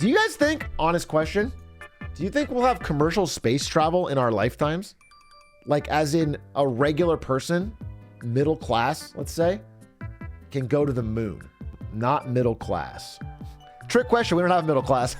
Do you guys think, honest question, do you think we'll have commercial space travel in our lifetimes? Like as in a regular person, middle class, let's say, can go to the moon, not middle class. Trick question, we don't have middle class.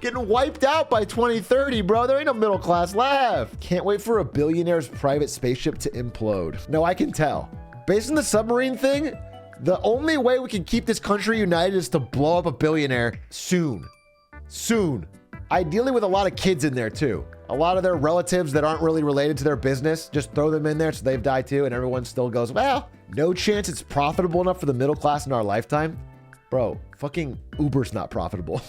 Getting wiped out by 2030, bro. There ain't no middle class left. Can't wait for a billionaire's private spaceship to implode. No, I can tell. Based on the submarine thing, the only way we can keep this country united is to blow up a billionaire soon. Soon. Ideally with a lot of kids in there too. A lot of their relatives that aren't really related to their business, just throw them in there so they've died too, and everyone still goes, well, no chance it's profitable enough for the middle class in our lifetime. Bro, fucking Uber's not profitable.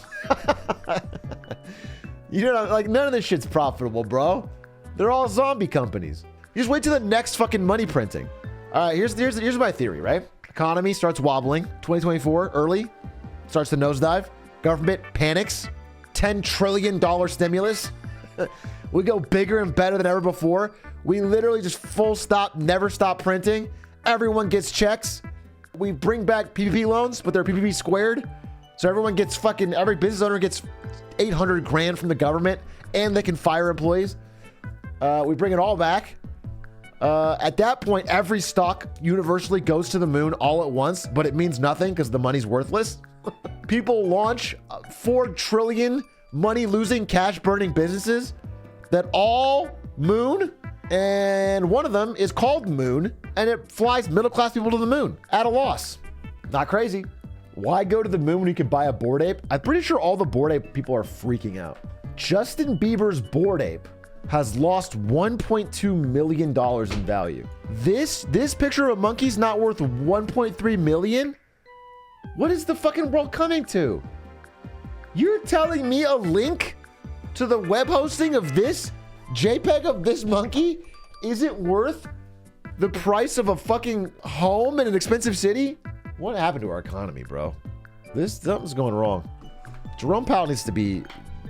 You know, like none of this shit's profitable, bro. They're all zombie companies. You just wait till the next fucking money printing. All right, here's my theory, right? Economy starts wobbling. 2024, early, starts to nosedive. Government panics. $10 trillion stimulus. We go bigger and better than ever before. We literally just full stop, never stop printing. Everyone gets checks. We bring back PPP loans, but they're PPP squared. So everyone gets every business owner gets 800 grand from the government and they can fire employees. We bring it all back. At that point, every stock universally goes to the moon all at once, but it means nothing because the money's worthless. People launch 4 trillion money-losing, cash-burning businesses that all moon, and one of them is called Moon, and it flies middle-class people to the moon at a loss. Not crazy. Why go to the moon when you can buy a Bored Ape? I'm pretty sure all the Bored Ape people are freaking out. Justin Bieber's Bored Ape has lost $1.2 million in value. This picture of a monkey's not worth $1.3 million? What is the fucking world coming to? You're telling me a link to the web hosting of this JPEG of this monkey isn't worth the price of a fucking home in an expensive city? What happened to our economy, bro? Something's going wrong. Jerome Powell needs to be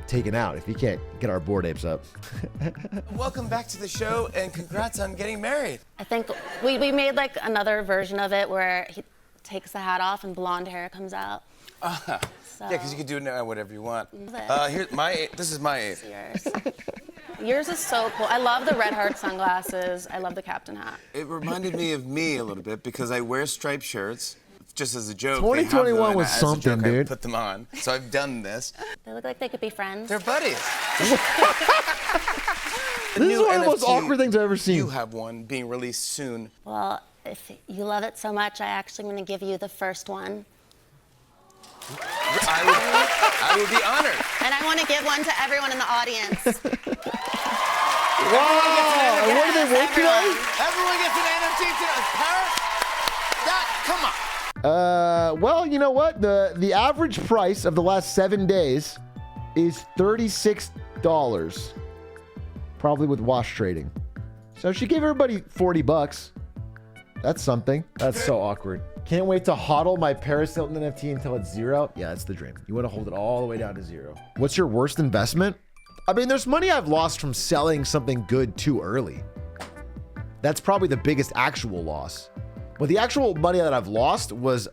taken out if he can't get our Bored Apes up. Welcome back to the show and congrats on getting married. I think we made like another version of it where he takes the hat off and blonde hair comes out. So. Yeah, because you can do it whatever you want. This is my ape. Yours. Yours is so cool. I love the red heart sunglasses. I love the captain hat. It reminded me of me a little bit because I wear striped shirts. Just as a joke. 2021 was something, dude. I put them on, so I've done this. They look like they could be friends. They're buddies. This is one of the most awkward things I've ever seen. You have one being released soon. Well, if you love it so much, I actually am going to give you the first one. I would be honored. And I want to give one to everyone in the audience. Wow! What are they working on? Everyone gets an NFT today. Come on. Well, you know what? The average price of the last 7 days is $36, probably with wash trading. So she gave everybody $40. That's something. That's so awkward. Can't wait to hodl my Paris Hilton NFT until it's zero. Yeah, that's the dream. You want to hold it all the way down to zero. What's your worst investment? I mean, there's money I've lost from selling something good too early. That's probably the biggest actual loss. But the actual money that I've lost was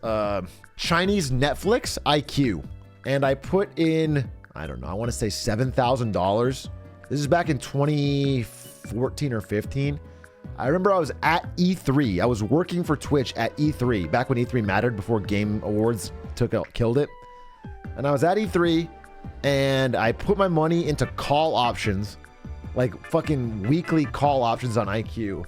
Chinese Netflix IQ. And I put in, I don't know, I want to say $7,000. This is back in 2014 or 15. I remember I was at E3. I was working for Twitch at E3, back when E3 mattered, before Game Awards killed it. And I was at E3, and I put my money into call options, like fucking weekly call options on IQ.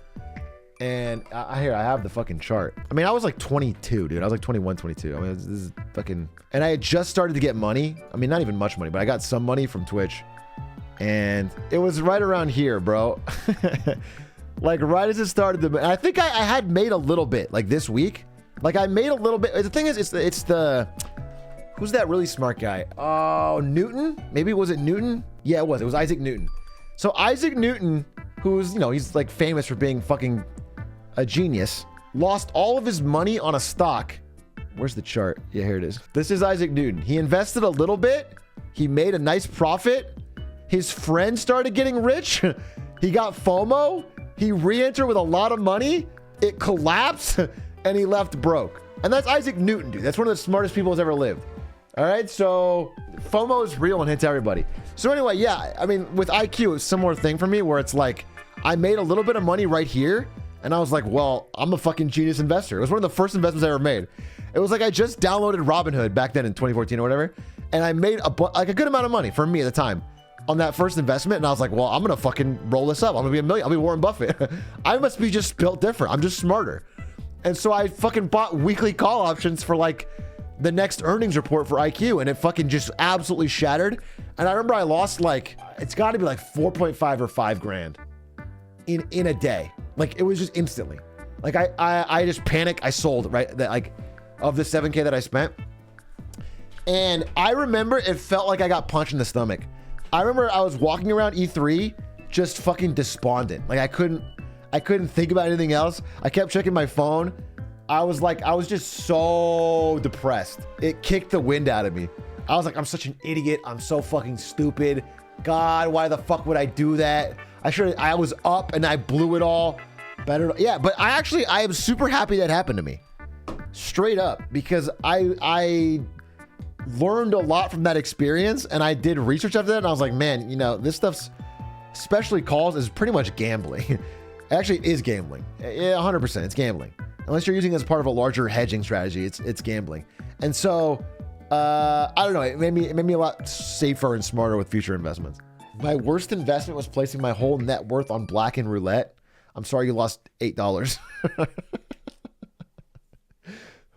And here, I have the fucking chart. I mean, I was like 22, dude. I was like 21, 22. I mean, this is fucking... And I had just started to get money. I mean, not even much money, but I got some money from Twitch. And it was right around here, bro. Like, right as it started. I think I had made a little bit, like, this week. Like, I made a little bit. The thing is, it's the... Who's that really smart guy? Oh, Newton? Maybe was it Newton? Yeah, it was. It was Isaac Newton. So Isaac Newton, who's, you know, he's like famous for being fucking a genius, lost all of his money on a stock. Where's the chart? Yeah, here it is. This is Isaac Newton. He invested a little bit. He made a nice profit. His friends started getting rich. He got FOMO. He re-entered with a lot of money. It collapsed and he left broke. And that's Isaac Newton, dude. That's one of the smartest people who's ever lived. All right, so FOMO is real and hits everybody. So anyway, yeah, I mean, with IQ, it's a similar thing for me where it's like, I made a little bit of money right here, and I was like, well, I'm a fucking genius investor. It was one of the first investments I ever made. It was like I just downloaded Robinhood back then in 2014 or whatever, and I made a good amount of money for me at the time on that first investment, and I was like, well, I'm gonna fucking roll this up. I'm gonna be a million. I'll be Warren Buffett. I must be just built different. I'm just smarter. And so I fucking bought weekly call options for like the next earnings report for IQ, and it fucking just absolutely shattered. And I remember I lost like, it's got to be like 4.5 or 5 grand in a day. Like it was just instantly. Like I just panicked. I sold, right? That like of the 7K that I spent. And I remember it felt like I got punched in the stomach. I remember I was walking around E3 just fucking despondent. Like I couldn't think about anything else. I kept checking my phone. I was just so depressed. It kicked the wind out of me. I was like, I'm such an idiot. I'm so fucking stupid. God, why the fuck would I do that? I was up and I blew it all. Better. Yeah, but I am super happy that happened to me. Straight up, because I learned a lot from that experience, and I did research after that, and I was like, man, you know, this stuff's, especially calls, is pretty much gambling. It actually is gambling. Yeah, 100%. It's gambling. Unless you're using it as part of a larger hedging strategy, it's gambling. And so, I don't know. It made me a lot safer and smarter with future investments. My worst investment was placing my whole net worth on black and roulette. I'm sorry you lost $8.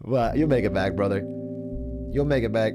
But you'll make it back, brother. You'll make it back.